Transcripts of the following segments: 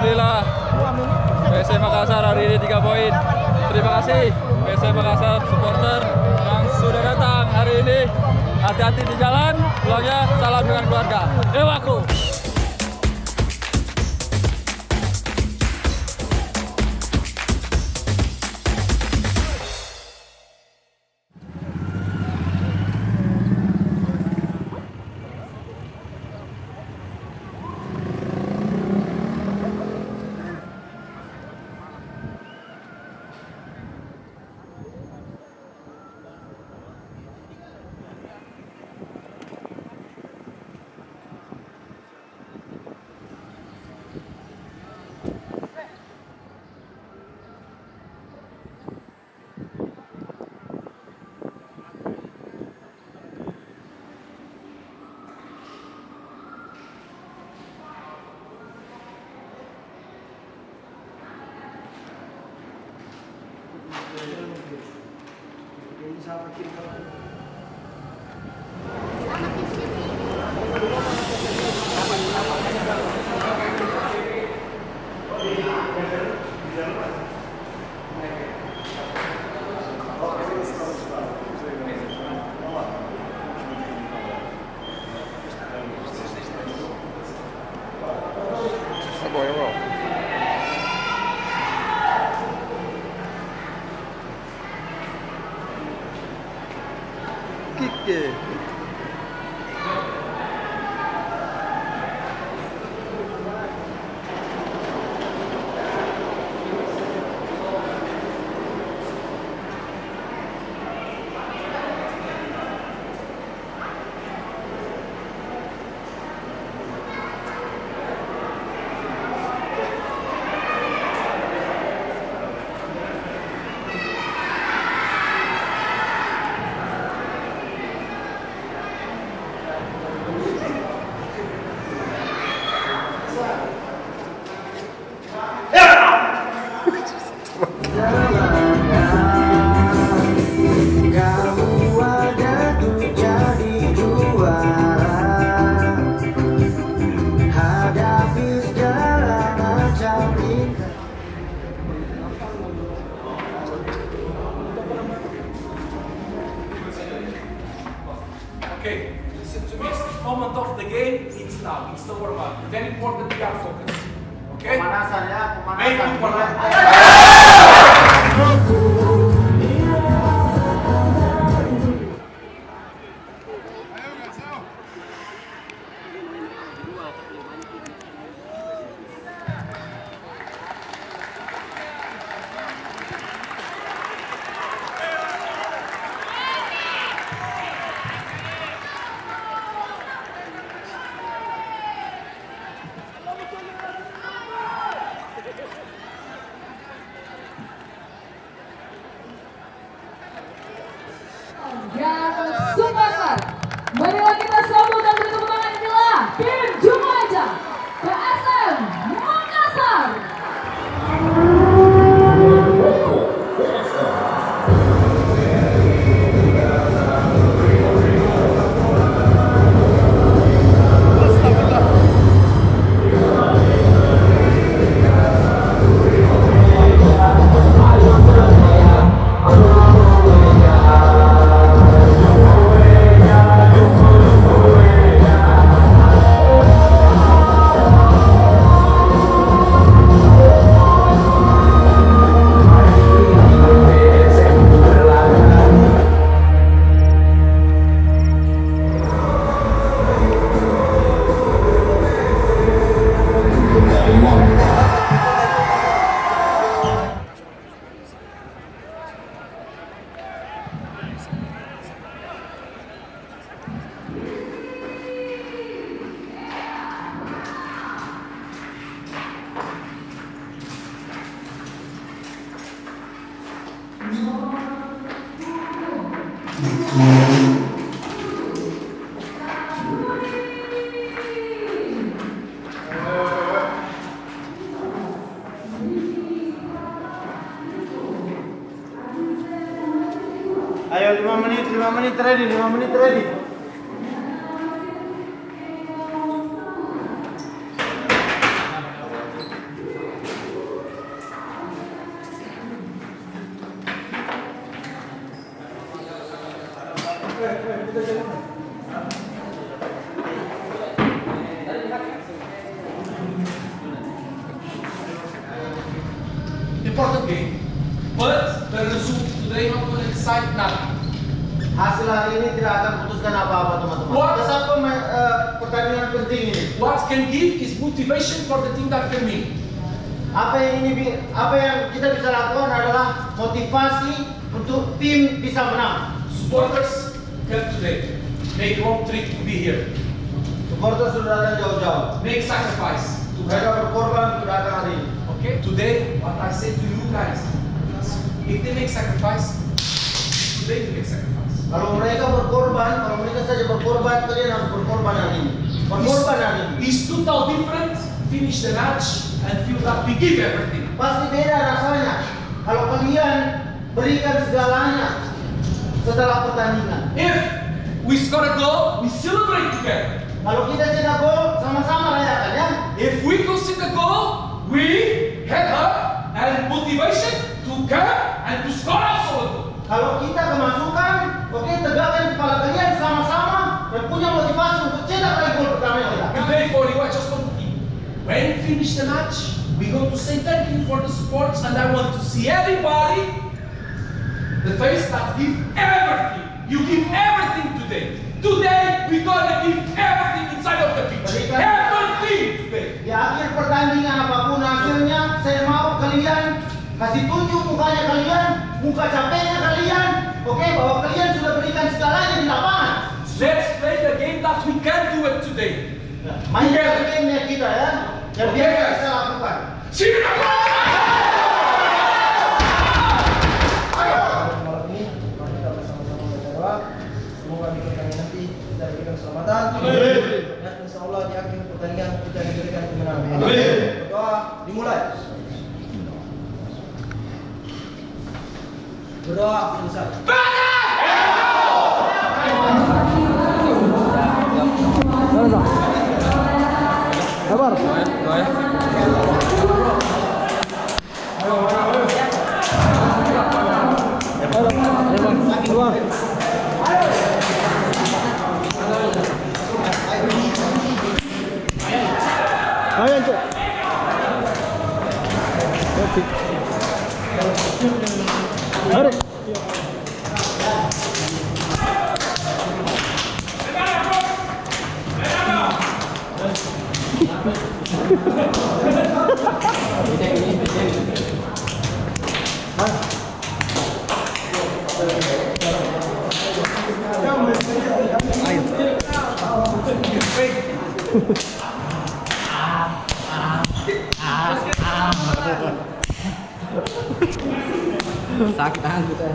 Alhamdulillah PSM Makassar hari ini 3 poin. Terima kasih PSM Makassar supporter yang sudah datang hari ini. Hati-hati di jalan, pulangnya salam dengan keluarga. Ewaku. Okay, listen to me. It's the moment of the game. It's now. It's the warm-up. Very important we are focused. Okay? Pemanasan ya, Make pemanasan. people like yang Sumatera. Marilah kita sambut dan beri tepuk tangan inilah tim Jumaja PSM Makassar. Ayo 5 menit ready, 5 menit ready. important game, but the result today not going to decide nothing. Hasil hari ini tidak akan putuskan apa-apa teman-teman. What? Tetap pertandingan penting ini. What can give is motivation for the team that can win. Apa yang kita bisa lakukan adalah motivasi untuk tim bisa menang. Supporters come today, make road trip to be here, Supporter sudah datang jauh-jauh. make sacrifice. Mereka berkorban untuk datang hari ini. Okay, today what I say to you guys, if they make sacrifice, today they make sacrifice. Kalau mereka saja berkorban, kalian harus berkorban hari ini. Berkorban hari ini. It's total different. Finish the match and feel that we give everything. Pasti beda rasanya kalau kalian berikan segalanya setelah pertandingan. If we score a goal, we celebrate together. Kalau kita cetak gol, sama-sama rayakan ya. If we concede a goal, we head up and motivation to come and to score also a goal. Kalau kita kemasukan, oke, tegakkan kepala kalian sama-sama dan punya motivasi untuk cetak lagi gol pertama kita. Today for you, I just want to keep. When we finish the match, we go to say thank you for the support, and I want to see everybody the face that give everything. You give everything today. Today we gonna give everything inside of the pitch. Everything today. Di akhir pertandingan apapun hasilnya, saya mau kalian kasih tunjuk mukanya kalian, muka capeknya kalian, oke, bahwa kalian sudah berikan segalanya di lapangan. Let's play the game that we can do it today. Mainkan gamenya kita ya, yang Oke, biasa guys. kita lakukan. See you next time. Malam ini mari kita bersama-sama berdoa. Semoga di pertandingan nanti kita diberikan keselamatan. Dan insya Allah di akhir pertandingan kita diberikan kemenangan. Berdoa dimulai. Berdoa selesai. Sabar. Doain. Sakit tangan kita.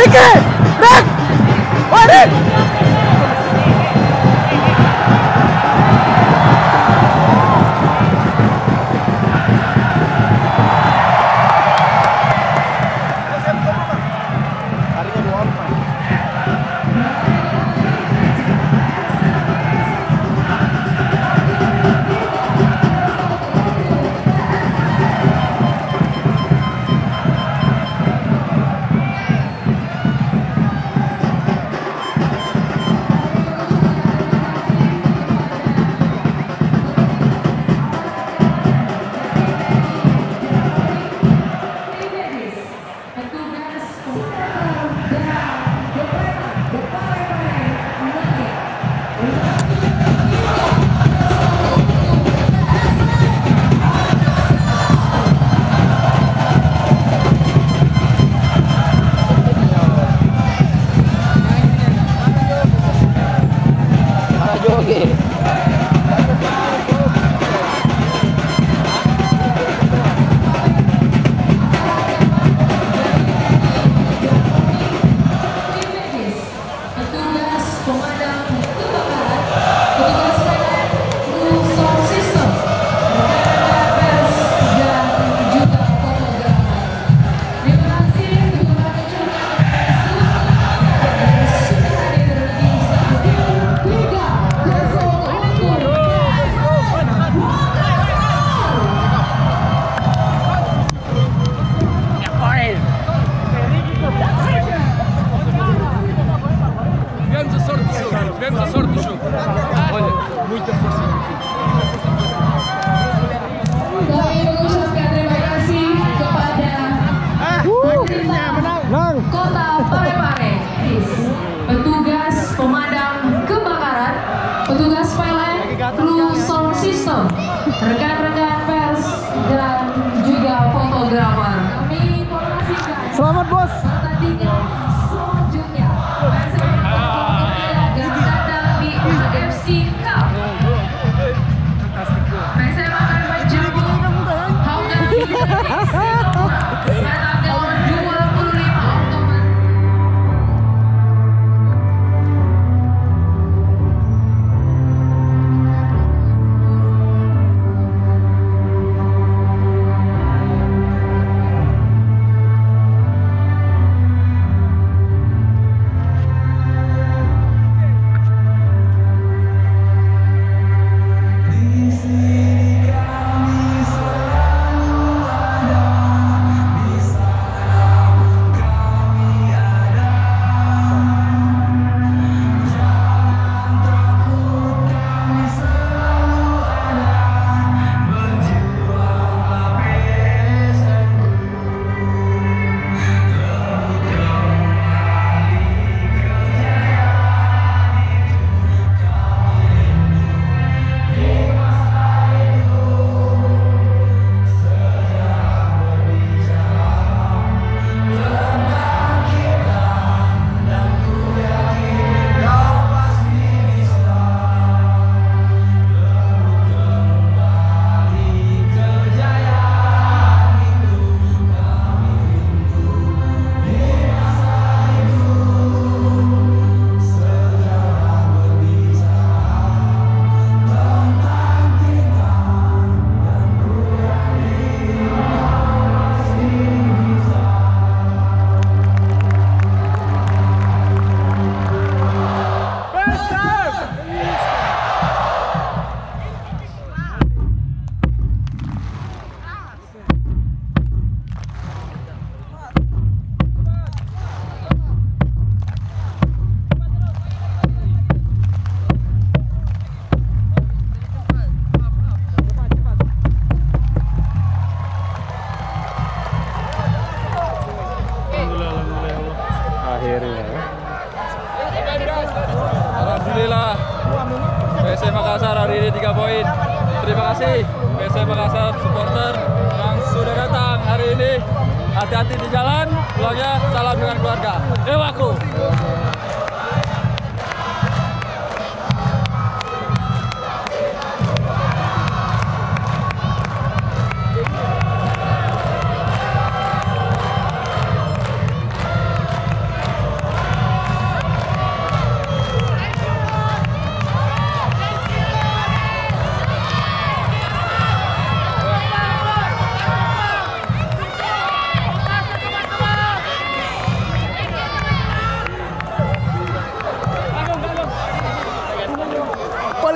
Riki! Rick! Woi, Rick! Tivemos a sorte do jogo. Olha, muita força. Kami mengucapkan terima kasih kepada Kota Parepare, petugas pemadam kebakaran, petugas PLN, kru sound system, rekan-rekan pers dan juga fotografer. Kami informasikan. Selamat bos. Pertandingan selanjutnya. AFC Cup. PSM akan menjamu Hauga pada tanggal 25 Oktober. Alhamdulillah PSM Makassar hari ini 3 poin. Terima kasih PSM Makassar supporter yang sudah datang hari ini. Hati-hati di jalan, pulangnya salam dengan keluarga. Ewaku.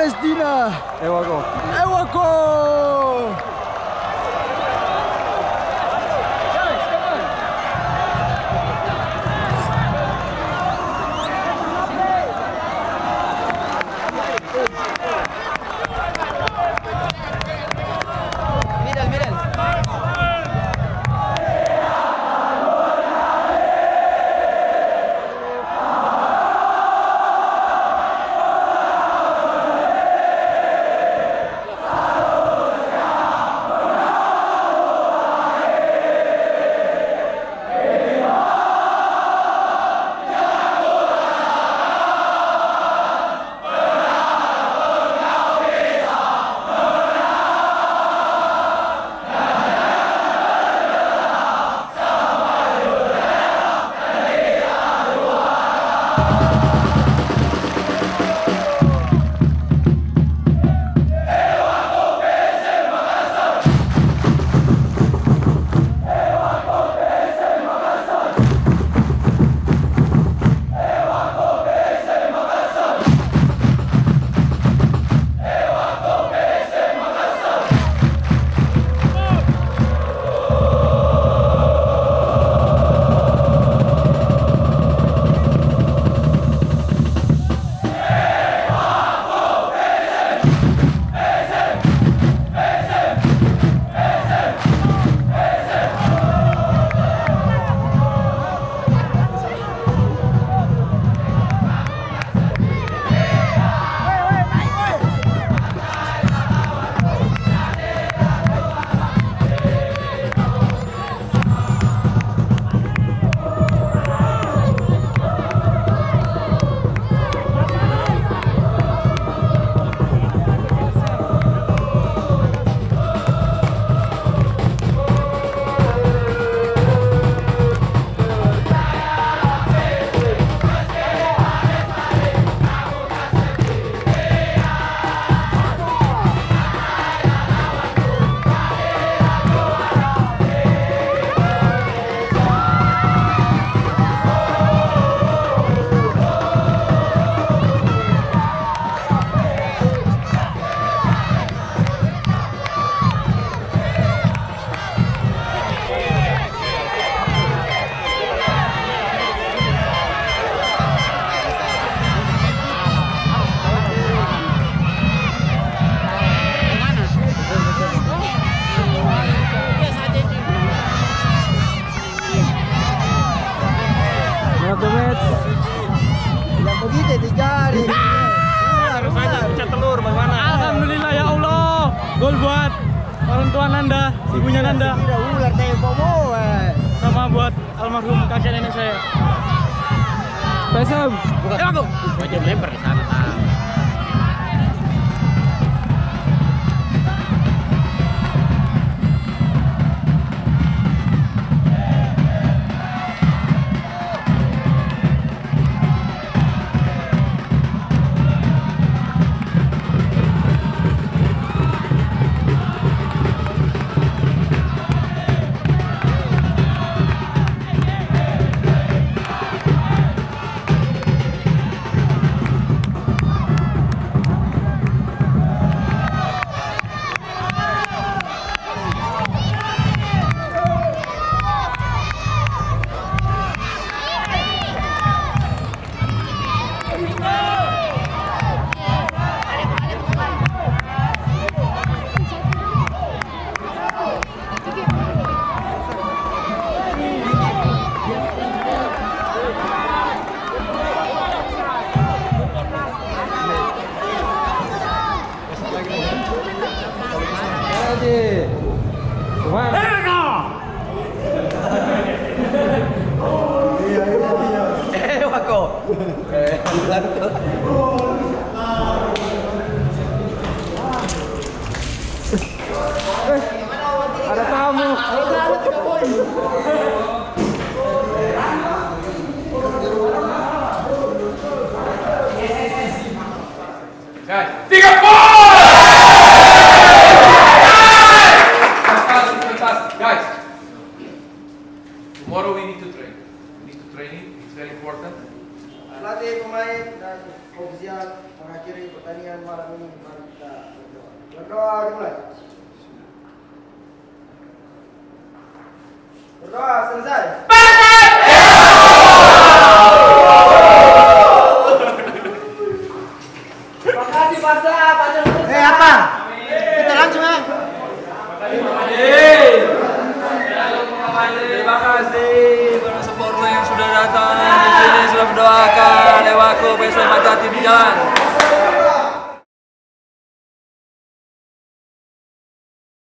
Palestina. Ewako. Ewako. Alhamdulillah ya Allah, gol buat orang tua Nanda, ibunya Nanda, sama buat almarhum kakek nenek saya. PSM. Aku. Wajib lempar di sana. Ada tamu. Guys, 3 points! Fantastic. Guys, tomorrow we need to train. We need to train it. It's very important. Pelatih pemain dan ofisial mengakhiri pertandingan malam ini. Mari kita berdoa. Berdoa dimulai. Berdoa selesai. Terima kasih Barca, panjang terus. Apa? Kita langsung ya. Terima kasih para supporter yang sudah datang di sini, sudah mendoakan Ewaku PSM Mata Hati di jalan.